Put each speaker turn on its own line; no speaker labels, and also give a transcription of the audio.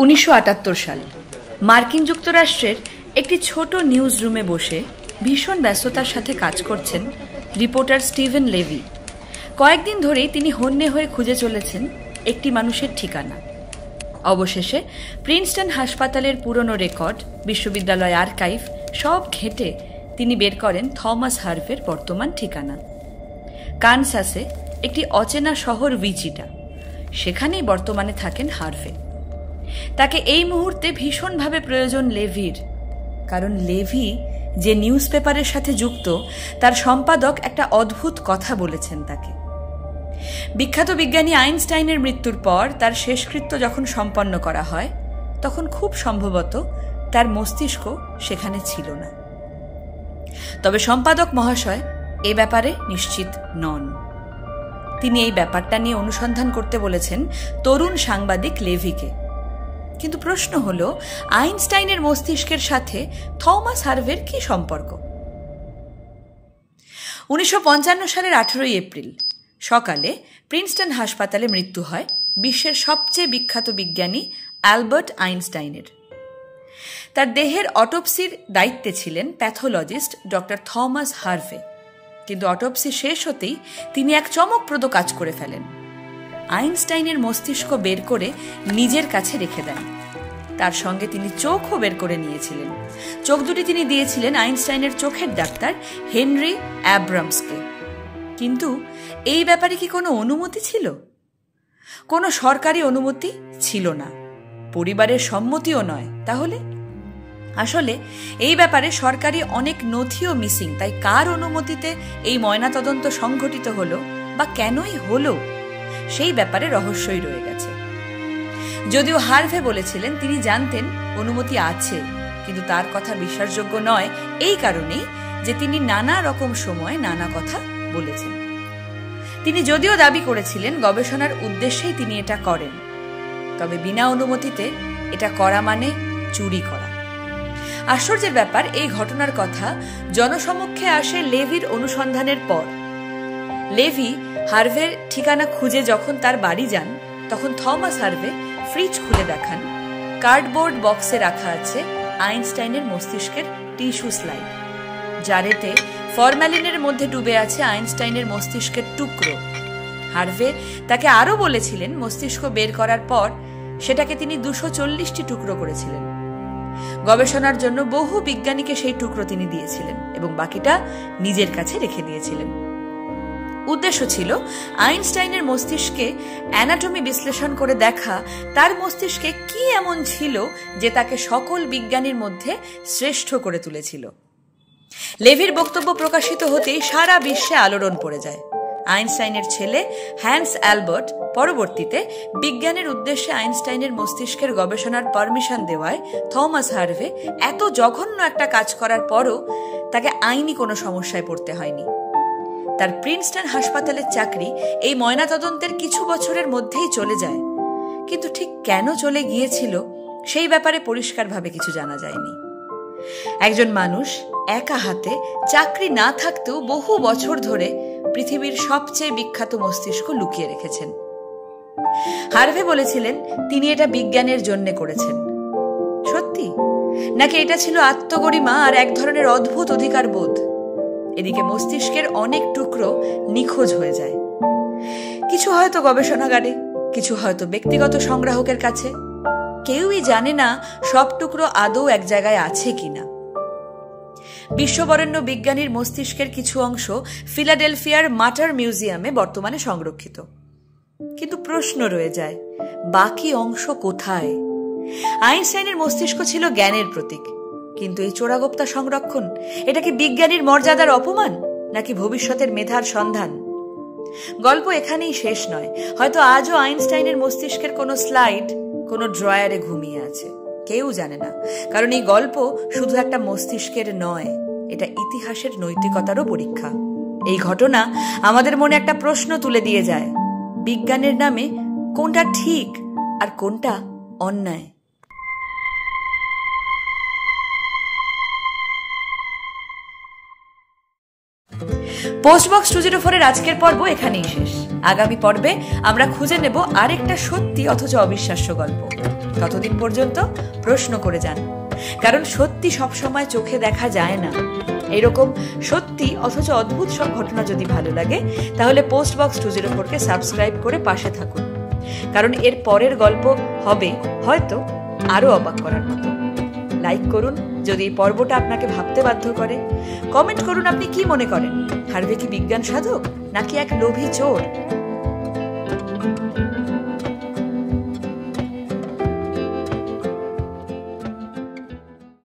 1978 সাল মার্কিন যুক্তরাষ্ট্রের একটি ছোট নিউজ রুমে বসে ভীষণ ব্যস্ততার সাথে কাজ করছেন রিপোর্টার স্টিভেন লেভি। কয়েকদিন ধরেই তিনি হন্যে হয়ে খুঁজে চলেছেন একটি মানুষের ঠিকানা। অবশেষে প্রিন্সটন হাসপাতালের পুরনো রেকর্ড, বিশ্ববিদ্যালয় আর্কাইভ সব ঘেঁটে তিনি বের করেন থমাস হার্ভের বর্তমান ঠিকানা। কানসাসে একটি অচেনা শহর উইচিটা, সেখানেই বর্তমানে থাকেন হার্ভে। তাকে এই মুহূর্তে ভীষণভাবে প্রয়োজন লেভির, কারণ লেভি যে নিউজ পেপারের সাথে যুক্ত তার সম্পাদক একটা অদ্ভুত কথা বলেছেন তাকে। বিখ্যাত বিজ্ঞানী আইনস্টাইনের মৃত্যুর পর তার শেষকৃত্য যখন সম্পন্ন করা হয় তখন খুব সম্ভবত তার মস্তিষ্ক সেখানে ছিল না। তবে সম্পাদক মহাশয় এ ব্যাপারে নিশ্চিত নন। তিনি এই ব্যাপারটা নিয়ে অনুসন্ধান করতে বলেছেন তরুণ সাংবাদিক লেভিকে। কিন্তু প্রশ্ন হল, আইনস্টাইনের মস্তিষ্কের সাথে থমাস হার্ভের কি সম্পর্ক? 1955 সালের 18 এপ্রিল সকালে প্রিন্সটন হাসপাতালে মৃত্যু হয় বিশ্বের সবচেয়ে বিখ্যাত বিজ্ঞানী অ্যালবার্ট আইনস্টাইনের। তার দেহের অটোপসির দায়িত্বে ছিলেন প্যাথোলজিস্ট ডক্টর থমাস হার্ভে। কিন্তু অটোপসি শেষ হতেই তিনি এক চমকপ্রদ কাজ করে ফেলেন। আইনস্টাইনের মস্তিষ্ক বের করে নিজের কাছে রেখে দেন। তার সঙ্গে তিনি চোখও বের করে নিয়েছিলেন। চোখ দুটি তিনি দিয়েছিলেন আইনস্টাইনের চোখের ডাক্তার হেনরি অ্যাব্রামসকে। কিন্তু এই ব্যাপারে কি কোনো অনুমতি ছিল? কোনো সরকারি অনুমতি ছিল না, পরিবারের সম্মতিও নয়। তাহলে আসলে এই ব্যাপারে সরকারি অনেক নথিও মিসিং। তাই কার অনুমতিতে এই ময়নাতদন্ত সংঘটিত হলো বা কেনই হলো, সেই ব্যাপারে রহস্যই রয়ে গেছে। যদিও হার্ভে বলেছিলেন তিনি জানতেন অনুমতি আছে, কিন্তু তার কথা বিশ্বাসযোগ্য নয় এই কারণেই যে তিনি নানা রকম সময় নানা কথা বলেছেন। তিনি যদিও দাবি করেছিলেন গবেষণার উদ্দেশ্যেই তিনি এটা করেন, তবে বিনা অনুমতিতে এটা করা মানে চুরি করা। আশ্চর্যের ব্যাপার, এই ঘটনার কথা জনসমক্ষে আসে লেভির অনুসন্ধানের পর। লেভি হার্ভের ঠিকানা খুঁজে যখন তার বাড়ি যান তখন থমাস হার্ভে ফ্রিজ খুলে দেখান কার্ডবোর্ড বক্সে রাখা আছে আইনস্টাইনের মস্তিষ্কের টিস্যু স্লাইড, যারেতে ফরম্যালিনের মধ্যে ডুবে আছে আইনস্টাইনের মস্তিষ্কের টুকরো। হার্ভে তাকে আরও বলেছিলেন মস্তিষ্ক বের করার পর সেটাকে তিনি 240টি টুকরো করেছিলেন। গবেষণার জন্য বহু বিজ্ঞানীকে সেই টুকরো তিনি দিয়েছিলেন এবং বাকিটা নিজের কাছে রেখে দিয়েছিলেন। উদ্দেশ্য ছিল আইনস্টাইনের মস্তিষ্কে অ্যানাটমি বিশ্লেষণ করে দেখা তার মস্তিষ্কে কি এমন ছিল যে তাকে সকল বিজ্ঞানীর মধ্যে শ্রেষ্ঠ করে তুলেছিল। লেভির বক্তব্য প্রকাশিত হতেই সারা বিশ্বে আলোড়ন পড়ে যায়। আইনস্টাইনের ছেলে হ্যান্স অ্যালবার্ট পরবর্তীতে বিজ্ঞানের উদ্দেশ্যে আইনস্টাইনের মস্তিষ্কের গবেষণার পারমিশন দেওয়ায় থমাস হার্ভে এত জঘন্য একটা কাজ করার পরও তাকে আইনি কোনো সমস্যায় পড়তে হয়নি। তার প্রিন্সটন হাসপাতালের চাকরি এই ময়নাতদন্তের কিছু বছরের মধ্যেই চলে যায়, কিন্তু ঠিক কেন চলে গিয়েছিল সেই ব্যাপারে পরিষ্কারভাবে কিছু জানা যায়নি। একজন মানুষ একা হাতে চাকরি না থাকতেও বহু বছর ধরে পৃথিবীর সবচেয়ে বিখ্যাত মস্তিষ্ক লুকিয়ে রেখেছেন। হার্ভে বলেছিলেন তিনি এটা বিজ্ঞানের জন্য করেছেন। সত্যি নাকি এটা ছিল আত্মগরিমা আর এক ধরনের অদ্ভুত অধিকার বোধ? এদিকে মস্তিষ্কের অনেক টুকরো নিখোঁজ হয়ে যায়, কিছু হয়তো গবেষণাগারে, কিছু হয়তো ব্যক্তিগত সংগ্রাহকের কাছে। কেউই জানে না সব টুকরো আদৌ এক জায়গায় আছে কিনা। বিশ্ববরেণ্য বিজ্ঞানীর মস্তিষ্কের কিছু অংশ ফিলাডেলফিয়ার মাটার মিউজিয়ামে বর্তমানে সংরক্ষিত, কিন্তু প্রশ্ন রয়ে যায় বাকি অংশ কোথায়? আইনস্টাইনের মস্তিষ্ক ছিল জ্ঞানের প্রতীক, কিন্তু এই চোরাগোপ্তা সংরক্ষণ, এটা কি বিজ্ঞানীর মর্যাদার অপমান নাকি ভবিষ্যতের মেধার সন্ধান? গল্প এখানেই শেষ নয়। হয়তো আজও আইনস্টাইনের মস্তিষ্কের কোনো স্লাইড কোনো ড্রয়ারে ঘুমিয়ে আছে, কেউ জানে না। কারণ এই গল্প শুধু একটা মস্তিষ্কের নয়, এটা ইতিহাসের নৈতিকতারও পরীক্ষা। এই ঘটনা আমাদের মনে একটা প্রশ্ন তুলে দিয়ে যায়, বিজ্ঞানের নামে কোনটা ঠিক আর কোনটা অন্যায়। পোস্টবক্স 204 এর আজকের পর্ব এখানেই শেষ। আগামী পর্বে আমরা খুঁজে নেব আরেকটা সত্যি অথচ অবিশ্বাস্য গল্প। ততদিন পর্যন্ত প্রশ্ন করে যান, কারণ সত্যি সবসময় চোখে দেখা যায় না। এরকম সত্যি অথচ অদ্ভুত সব ঘটনা যদি ভালো লাগে, তাহলে পোস্ট বক্স 204-কে সাবস্ক্রাইব করে পাশে থাকুন, কারণ এর পরের গল্প হবে হয়তো আরো অবাক করার মতো। লাইক করুন যদি এই পর্বটা আপনাকে ভাবতে বাধ্য করে। কমেন্ট করুন আপনি কি মনে করেন, হার্ভে কি বিজ্ঞান সাধক নাকি এক লোভী চোর?